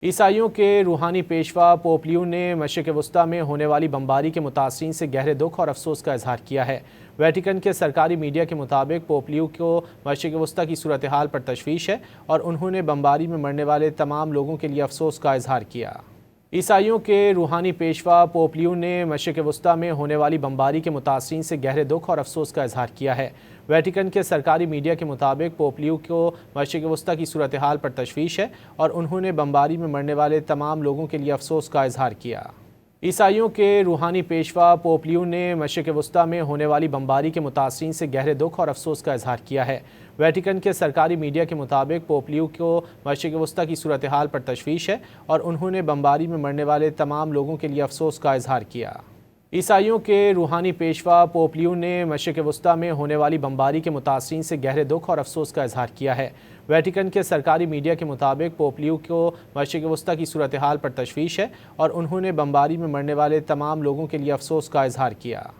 ईसाइयों के रूहानी पेशवा पोप लियो ने मशरिक़ वस्ता में होने वाली बमबारी के मुतासरीन से गहरे दुख और अफसोस का इजहार किया है। वेटिकन के सरकारी मीडिया के मुताबिक पोप लियो को मशरिक़ वस्ता की सूरत हाल पर तशवीश है और उन्होंने बमबारी में मरने वाले तमाम लोगों के लिए अफसोस का इजहार किया। ईसाइयों के रूहानी पेशवा पोप लियो ने मशरिक़ वस्ता में होने वाली बमबारी के मुतासरीन से गहरे दुख और अफसोस का इजहार किया है। वेटिकन के सरकारी मीडिया के मुताबिक पोप लियो को मशरिक़ वस्ता की सूरत हाल पर तशवीश है और उन्होंने बमबारी में मरने वाले तमाम लोगों के लिए अफसोस का इजहार किया। ईसाइयों के रूहानी पेशवा पोप लियो ने मशरिक़ वस्ता में होने वाली बमबारी के मुतासरीन से गहरे दुख और अफसोस का इजहार किया है। वेटिकन के सरकारी मीडिया के मुताबिक पोप लियो को मशरिक़ वस्ता की सूरत हाल पर तशवीश है और उन्होंने बमबारी में मरने वाले तमाम लोगों के लिए अफसोस का इजहार किया। ईसाइयों के रूहानी पेशवा पोप लियो ने मशरिक़ वस्ता में होने वाली बमबारी के मुतासरीन से गहरे दुख और अफसोस का इजहार किया है। वेटिकन के सरकारी मीडिया के मुताबिक पोप लियो को मशरिक़ वस्ता की सूरत हाल पर तशवीश है और उन्होंने बमबारी में मरने वाले तमाम लोगों के लिए अफसोस का इजहार किया।